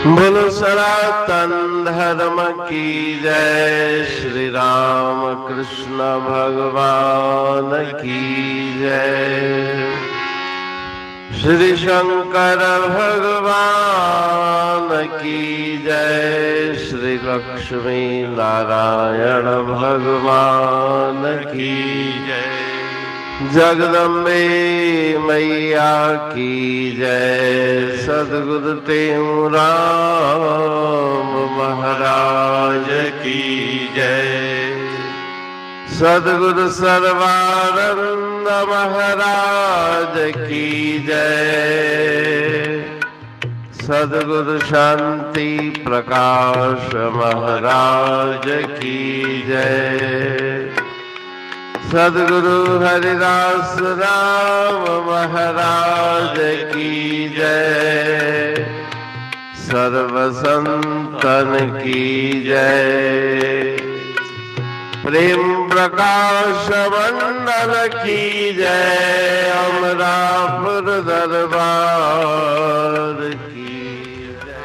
बोलो सनातन धर्म की जय। श्री राम कृष्ण भगवान की जय। श्री शंकर भगवान की जय। श्री लक्ष्मी नारायण भगवान की जय। जगदम्बे मैया की जय। सद्गुरु राम महाराज की जय। सद्गुरु सर्वानंद महाराज की जय। सद्गुरु शांति प्रकाश महाराज की जय। सद्गुरु हरिदास राम महाराज की जय। सर्व संतन की जय। प्रेम प्रकाश मंडल की जय। अमरापुर दरबार की जय।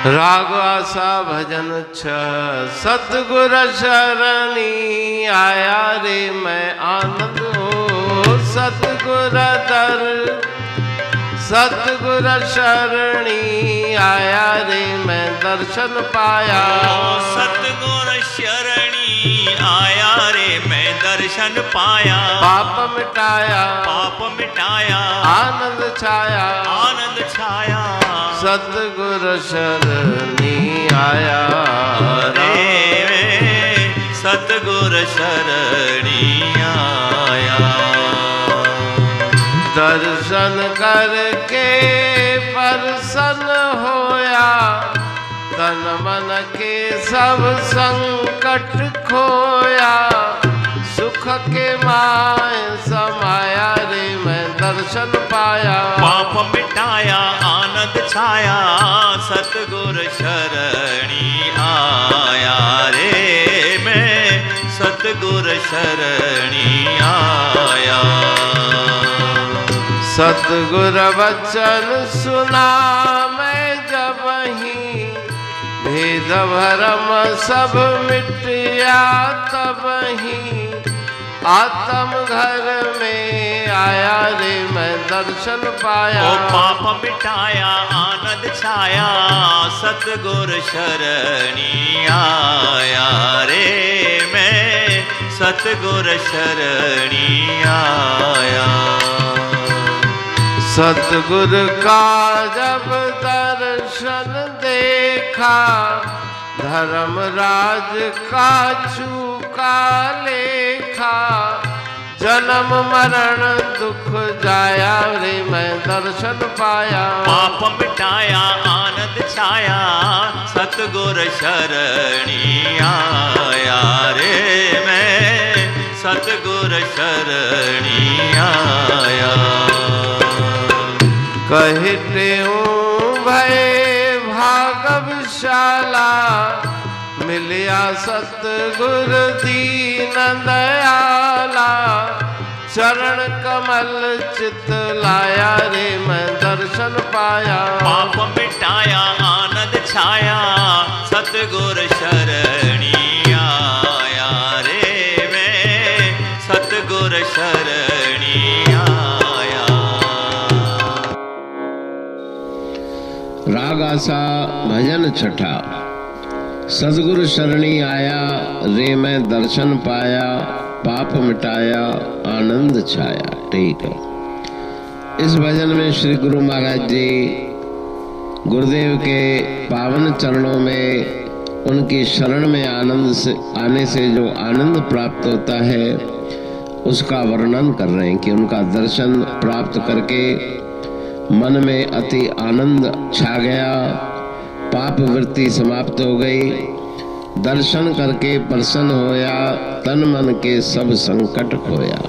राग आशा भजन सतगुर शरणी आया रे मैं आनंद हो। सतगुर शरणी आया रे मैं दर्शन पाया। सतगुर शरणी आया रे मैं दर्शन पाया। पाप मिटाया आनंद छाया। सतगुर शरणी आया रे सतगुर शरणी आया। दर्शन करके प्रसन्न होया। तन मन के सब संकट खोया। सुख के माय समाया रे मैं दर्शन पाया। पाप मिटाया आनंद छाया। सतगुर शरणी आया रे मैं सतगुर शरणी आया। सतगुर वचन सुना मैं जब ही। भेद भरम सब मिटिया तब ही। आत्म घर में आया रे मैं दर्शन पाया। ओ पाप मिटाया आनंद छाया। सतगुर शरणी आया रे मैं सतगुर शरणी आया। सतगुर का जब दर्शन देखा। धर्मराज का चूका लेखा। जन्म मरण दुख जाया रे मैं दर्शन पाया। पाप मिटाया आनंद छाया। सतगुर शरणी आया रे मैं सतगुर शरणी आया। कहते हूँ भय भागवशाला। मिलिया सतगुर दीन दयाला। चरण कमल चित लाया रे मैं दर्शन पाया। पाप मिटाया आनंद छाया। सतगुर शरणी आया रे मैं सतगुर शरणी आया। राग आशा भजन छठा। सद्गुरु शरणी आया रे मैं दर्शन पाया। पाप मिटाया आनंद छाया। ठीक है। इस भजन में श्री गुरु महाराज जी गुरुदेव के पावन चरणों में उनकी शरण में आनंद से आने से जो आनंद प्राप्त होता है उसका वर्णन कर रहे हैं कि उनका दर्शन प्राप्त करके मन में अति आनंद छा गया। पाप वृत्ति समाप्त हो गई। दर्शन करके प्रसन्न होया। तन मन के सब संकट खोया।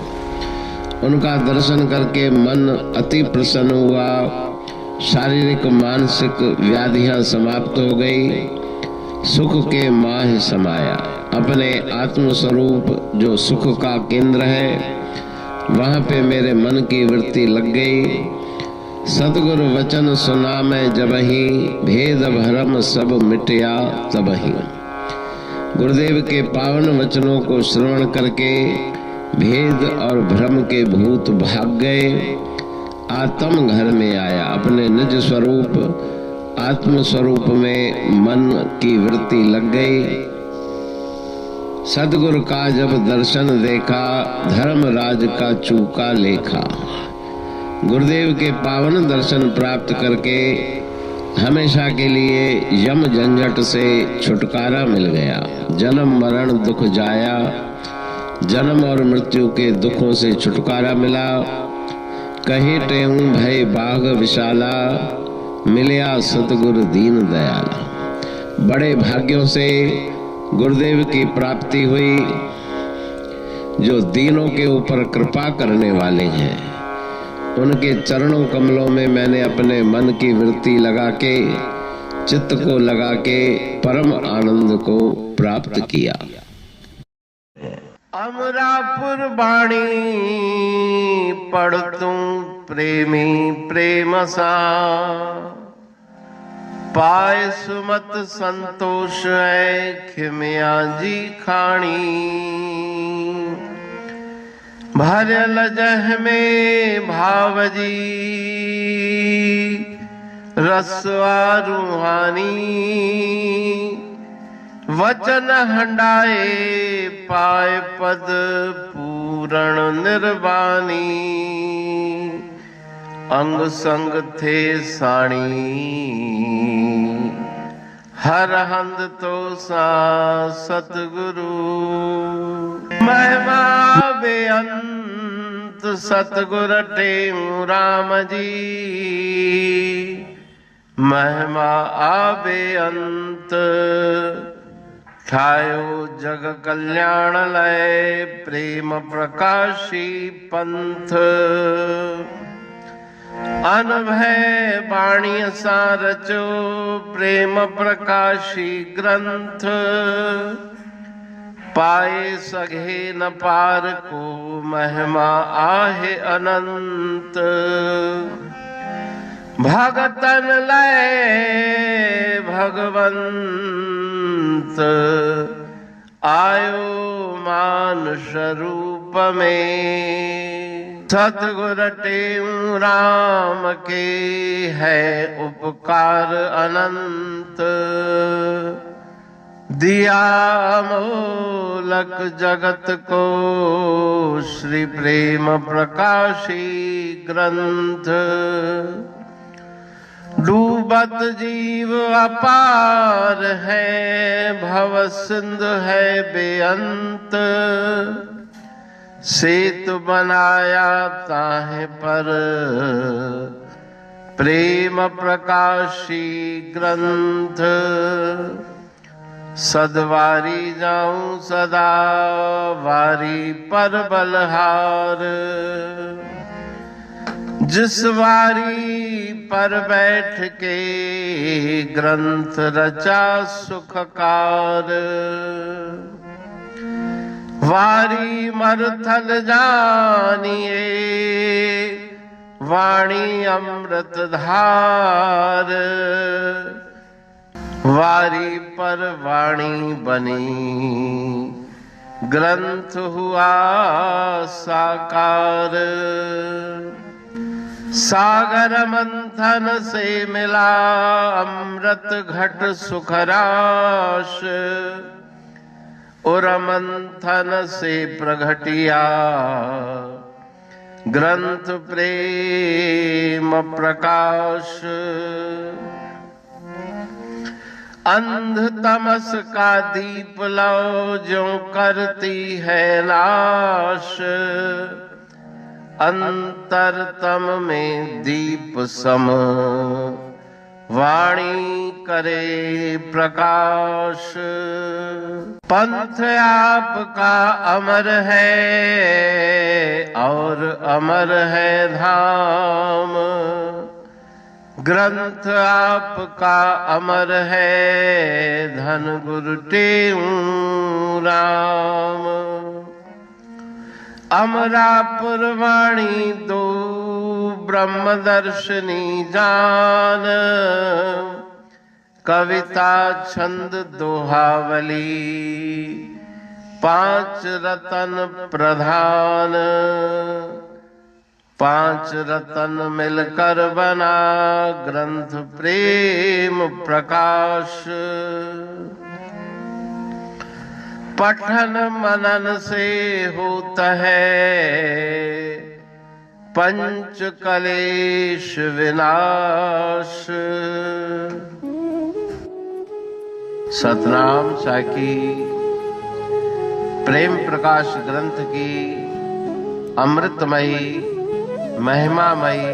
उनका दर्शन करके मन अति प्रसन्न हुआ। शारीरिक मानसिक व्याधियां समाप्त हो गई। सुख के माह समाया। अपने आत्म स्वरूप जो सुख का केंद्र है वहां पे मेरे मन की वृत्ति लग गई। सतगुरु वचन सुना मैं जबहि, भेद भरम सब मिटया तबहि। गुरुदेव के पावन वचनों को श्रवण करके भेद और भ्रम के भूत भाग गए। आत्म घर में आया, अपने निज स्वरूप आत्म स्वरूप में मन की वृत्ति लग गई। सतगुरु का जब दर्शन देखा, धर्मराज का चूका लेखा। गुरुदेव के पावन दर्शन प्राप्त करके हमेशा के लिए यम झंझट से छुटकारा मिल गया। जन्म मरण दुख जाया, जन्म और मृत्यु के दुखों से छुटकारा मिला। कहे टेऊ भय बाघ विशाला, मिलया सतगुरु दीन दयाला। बड़े भाग्यों से गुरुदेव की प्राप्ति हुई, जो दीनों के ऊपर कृपा करने वाले हैं। उनके चरणों कमलों में मैंने अपने मन की वृत्ति लगा के, चित्त को लगा के परम आनंद को प्राप्त किया। अमरापुर बाणी पढ़तूं प्रेमी प्रेम सा, पाए सुमत संतोष है खिमिया जी खाणी। भरल जह में भावजी रसवा रूहानी, वचन हंडाए पाए पद पूरण निर्वाणी। अंग संग थे साणी, हर हंद तो सा सतगुरु। महिमा बेअंत सतगुर टेऊ राम जी, महिमा आबे अंत। ठायो जग कल्याण लय प्रेम प्रकाशी पंथ। अनभय बाणी सारचो प्रेम प्रकाशी ग्रंथ। पाए सघे न पार को महिमा आहे अनंत। भगतन लय भगवंत, आयो मानुष रूप में। सतगुर टेऊ राम के है उपकार अनंत। दिया मोलक जगत को श्री प्रेम प्रकाशी ग्रंथ। डूबत जीव अपार है, भव सिंध है बेअंत। सेतु बनाया ताहे पर प्रेम प्रकाशी ग्रंथ। सदवारी जाऊं सदा वारी पर बलहार। जिस वारी पर बैठ के ग्रंथ रचा सुखकार। वारी मरथल जानिए वाणी अमृत धार। वारी पर वाणी बनी ग्रंथ हुआ साकार। सागर मंथन से मिला अमृत घट सुखराश। और मंथन से प्रगटिया ग्रंथ प्रेम प्रकाश। अंध तमस का दीप लो जो करती है नाश। अंतरतम में दीप सम वाणी करे प्रकाश। पंथ आपका अमर है और अमर है धाम। ग्रंथ आपका अमर है धन गुरु टेऊ राम। अमरापुर वाणी दो ब्रह्मदर्शिनी जान, कविता छंद दोहावली, पांच रतन प्रधान, पांच रतन मिलकर बना ग्रंथ प्रेम प्रकाश। पठन मनन से होता है पंच कलेश विनाश। सतनाम साखी प्रेम प्रकाश ग्रंथ की अमृतमयी, महिमामयी,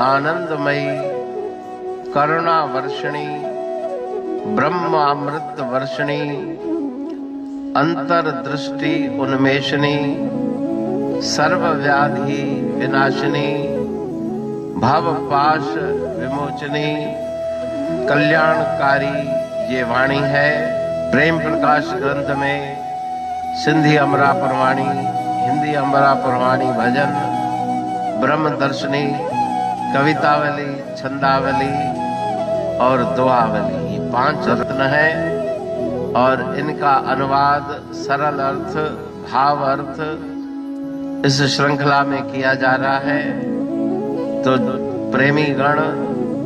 आनंदमयी, करुणा वर्षिणी, ब्रह्म अमृत वर्षिणी, अंतर्दृष्टि उन्मेषणी, सर्व व्याधि विनाशिनी, भव पाश विमोचनी, कल्याणकारी ये वाणी है। प्रेम प्रकाश ग्रंथ में सिंधी अमरा परवाणी, हिंदी अमरा परवाणी भजन, ब्रह्म दर्शनी, कवितावली, छंदावली और दुआवली, ये पांच रत्न हैं और इनका अनुवाद सरल अर्थ, भाव अर्थ इस श्रृंखला में किया जा रहा है। तो प्रेमी गण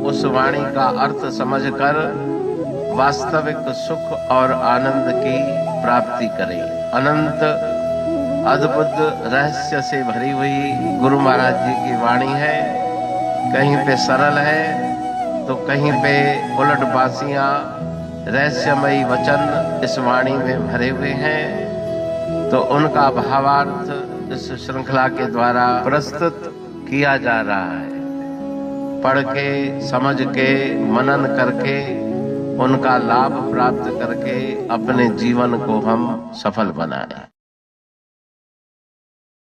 उस वाणी का अर्थ समझकर वास्तविक सुख और आनंद की प्राप्ति करें। अनंत अद्भुत रहस्य से भरी हुई गुरु महाराज जी की वाणी है। कहीं पे सरल है तो कहीं पे उलट बासियां, रहस्यमयी वचन इस वाणी में भरे हुए हैं। तो उनका भावार्थ इस श्रृंखला के द्वारा प्रस्तुत किया जा रहा है। पढ़ के, समझ के, मनन करके, उनका लाभ प्राप्त करके अपने जीवन को हम सफल बनाएं।